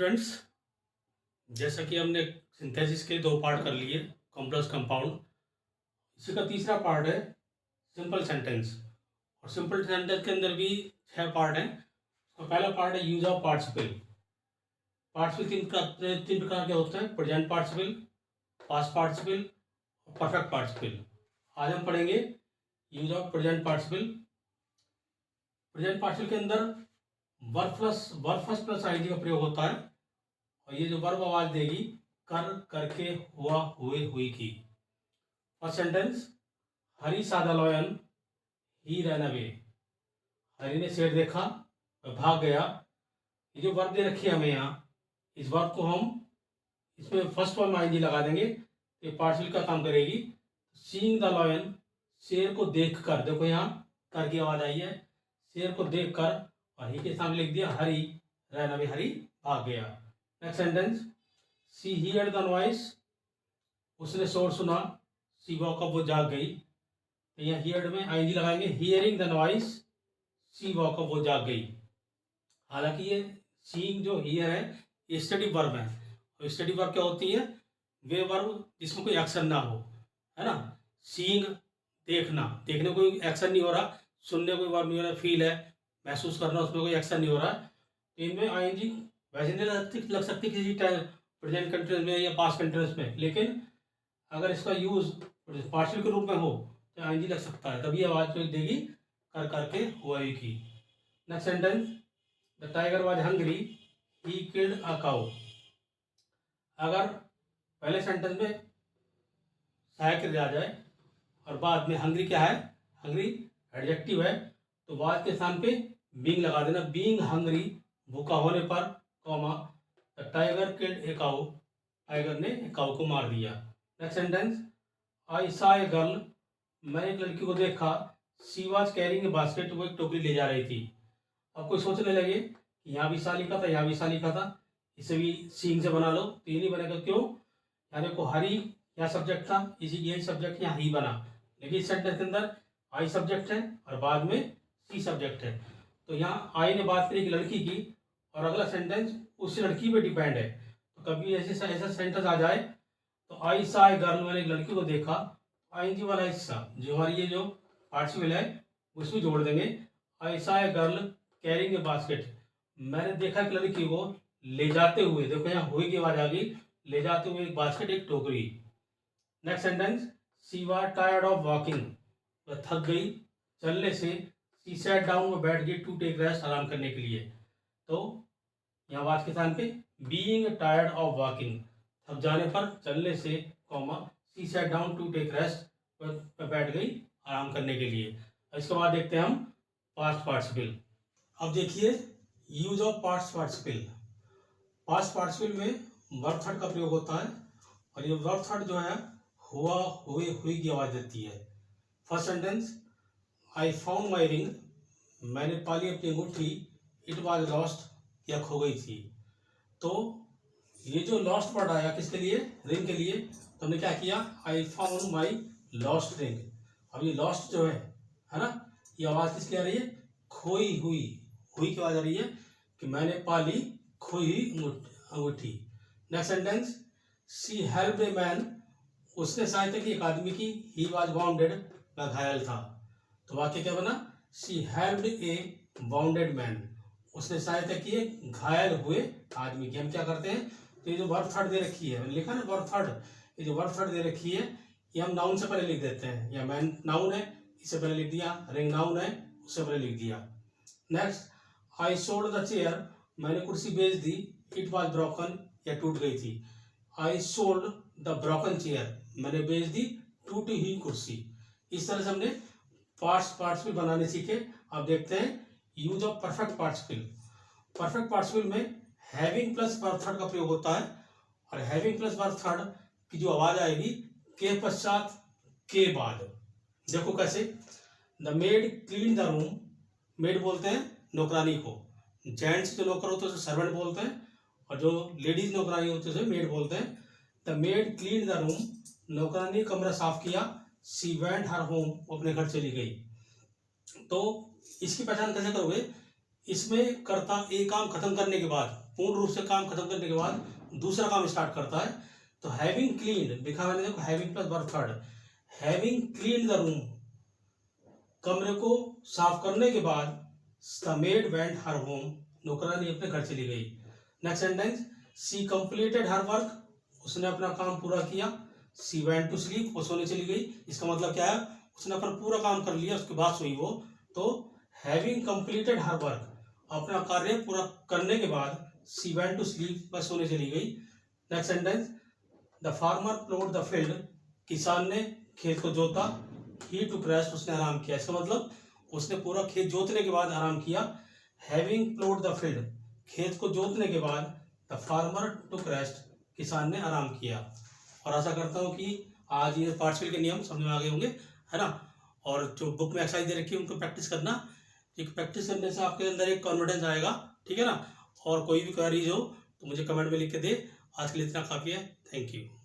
Students, जैसा कि हमने सिंथेसिस के 2 पार्ट कर लिए, कॉम्प्लेक्स कंपाउंड। इसी का तीसरा पार्ट है सिंपल सेंटेंस। और सिंपल सेंटेंस के अंदर भी 6 पार्ट हैं। तो पहला पार्ट है यूज ऑफ पार्टिसिपल। पार्टिसिपल तीन प्रकार के होते हैं: प्रेजेंट पार्टिसिपल, पास्ट पार्टिसिपल और परफेक्ट पार्टिसिपल। आज हम पढ़ेंगे use of present participle. Present participle के अंदर वर्ब फर्स्ट प्लस आईडी का प्रयोग होता है। और ये जो वर्ब आवाज देगी, कर, करके, हुआ, हुए, हुई की। फर्स्ट सेंटेंस, हरी सादा लॉयन ही रन अवे। हरी ने शेर देखा, वह भाग गया। ये जो वर्ब दे रखी है हमें यहाँ, इस वर्ब को हम इसमें फर्स्ट फॉर्म आईएनजी लगा देंगे तो ये पार्टिसिपल का काम करेगी। सीइंग द लॉयन, शेर को देख कर, देखो यहाँ कर की आवाज आई है, शेर को देख कर, और ही के सामने लिख दिया हरी रन अवे, हरी भाग गया। Next sentence, see here the noise, उसने शोर सुना। सी वॉक अप, वो जाग गई। तो यहाँ हियर्ड में आईएनजी लगाएंगे, hearing the noise she woke up, वो जाग गई। हालांकि ये सीइंग जो हियर है ये स्टडी वर्ब है। और स्टडी वर्ब क्या होती है? वे वर्ब जिसमें कोई एक्शन ना हो, है ना। सीइंग देखना, देखने कोई एक्शन नहीं हो रहा, सुनने कोई वर्ब नहीं हो रहा, फील है, महसूस करना, उसमें कोई एक्शन नहीं हो रहा। तो इनमें आईएनजी वैसे नहीं लग सकती किसी प्रेजेंट कंटिन्यूअस में या पास्ट कंटिन्यूअस में, लेकिन अगर इसका यूज पार्शियल के रूप में हो तो आईएनजी लग सकता है, तभी आवाज तो देगी कर करके हुआ ही की। Next sentence, the tiger was hungry he killed a cow. अगर पहले सेंटेंस में सहायक क्रिया आ जाए और बाद में हंग्री क्या है, हंग्री एडजेक्टिव है, तो वाज के स्थान पे बीइंग लगा देना। बीइंग हंग्री, भूखा होने पर, comma the tiger killed a cow, tiger ने एक काउ को मार दिया। Next sentence, I saw a girl, मैंने एक लड़की को देखा। She was carrying a basket, वो एक टोकरी ले जा रही थी। अब कोई सोचने लगे कि यहाँ भी सा लिखा था, यहाँ भी सा लिखा था, इसे भी सीइंग से बना लो, तो ये नहीं बनेगा। क्यों? यानी को हरी यहाँ सब्जेक्ट था, इसी यही सब्जेक्ट यहाँ ही बना, लेकिन इस सेंटेंस के अंदर आई सब्जेक्ट है और बाद में सी सब्जेक्ट है। तो यहाँ आई ने बात करी एक लड़की की और अगला सेंटेंस उस लड़की पे डिपेंड है। तो कभी ऐसा सेंटेंस आ जाए तो आई सा ए गर्ल, मैंने एक लड़की को देखा, आईएनजी वाला हिस्सा जो हमारी ये जो पार्टिसिपल है उसमें जोड़ देंगे। आई सा a girl carrying a basket, मैंने देखा एक लड़की को ले जाते हुए, देखो यहाँ हुए की आवाज आ गई, ले जाते हुए एक बास्केट, एक टोकरी। Next sentence, she was tired of walking, वह थक गई चलने से। सी सैट डाउन, वो बैठ गई, टू टेक रेस्ट, आराम करने के लिए। तो यहाँ वाज के स्थान पे बीइंग टायर्ड ऑफ वॉकिंग, थक जाने पर, चलने से, comma she sat down to take rest, वह बैठ गई आराम करने के लिए। इसके बाद देखते हैं हम पास्ट पार्टिसिपल। अब देखिए use of past participle. Past participle में वर्ब थर्ड का प्रयोग होता है और ये वर्ब थर्ड जो है हुआ, हुए, हुई की आवाज देती है। First sentence, I found my ring, मैंने पाली अपनी अंगूठी। इट वाज लॉस्ट, या खो गई थी। तो ये जो लॉस्ट वर्ड आया किसके लिए? रिंग के लिए। तो हमने क्या किया, I found my lost ring. अब ये लॉस्ट जो है ना, ये आवाज किसकी आ रही है? खोई हुई, हुई की आवाज आ रही है कि मैंने पाली खोई हुई अंगूठी। Next sentence, she helped a man, उसने सहायता की एक आदमी की। ही वाज वाउंडेड, वह घायल था। तो वाक्य क्या बना? सी हेल्प्ड ए वाउंडेड मैन, उसने सहायता की एक घायल हुए आदमी की। हम क्या करते हैं, तो ये जो वर्ब थर्ड दे रखी है, मैंने लिखा ना वर्ब थर्ड, ये जो वर्ब थर्ड दे रखी है ये हम नाउन से पहले लिख देते हैं। या मैन नाउन है, इससे पहले लिख दिया, रिंग नाउन है, उससे पहले लिख दिया। Next, I sold the chair, मैंने कुर्सी बेच दी। इट वाज ब्रोकन, या टूट गई थी। I sold the broken chair, मैंने बेच दी टूटी हुई कुर्सी। इस तरह से हमने पास्ट पार्टिसिपल बनाने सीखे। अब देखते हैं use of perfect participle. Perfect participle में हैविंग प्लस वर्ब थर्ड का प्रयोग होता है। और हैविंग प्लस वर्ब थर्ड की जो आवाज आएगी के पश्चात, के बाद। देखो कैसे, the made clean the room, made बोलते हैं नौकरानी को, जेंट्स जो नौकर होते हैं उसे सर्वेंट बोलते हैं, और जो लेडीज नौकरानी होती है उसे मेड बोलते हैं। The made clean the room, नौकरानी ने कमरा साफ किया। सी वेंट हर होम, वो अपने घर चली गई। तो इसकी पहचान कैसे करोगे? इसमें कर्ता एक काम खत्म करने के बाद, पूर्ण रूप से काम खत्म करने के बाद दूसरा काम स्टार्ट करता है। तो हैविंग क्लीन्ड लिखा मैंने, देखो having plus verb third, having cleaned the room, कमरे को साफ करने के बाद the made went her home, नौकरानी अपने घर चली गई। नेक्स्ट सेंटेंस, सी कंप्लीटेड हर वर्क, उसने अपना काम पूरा किया। सी वेंट टू स्लीप, वो सोने चली गई। इसका मतलब क्या है, उसने अपना पूरा काम कर लिया, उसके बाद सोई वो। तो हैविंग कंप्लीटेड हर वर्क, अपना कार्य पूरा करने के बाद सी वेंट टू स्लीप, वह सोने चली गई। Next sentence, the farmer प्लोड the field, किसान ने खेत को जोता। ही टुक रेस्ट, उसने आराम किया। इसका मतलब उसने पूरा खेत जोतने के बाद आराम किया। हैविंग प्लोड द फील्ड, खेत को जोतने के बाद द फार्मर टुक रेस्ट, किसान ने आराम किया। और आशा करता हूँ कि आज ये पार्शियल के नियम समझ में आ गए होंगे, है ना। और जो बुक में एक्सरसाइज दे रखी है उनको प्रैक्टिस करना, एक प्रैक्टिस करने से आपके अंदर एक कॉन्फिडेंस आएगा, ठीक है ना। और कोई भी क्वेरीज हो तो मुझे कमेंट में लिख के दे। आज के लिए इतना काफ़ी है, थैंक यू।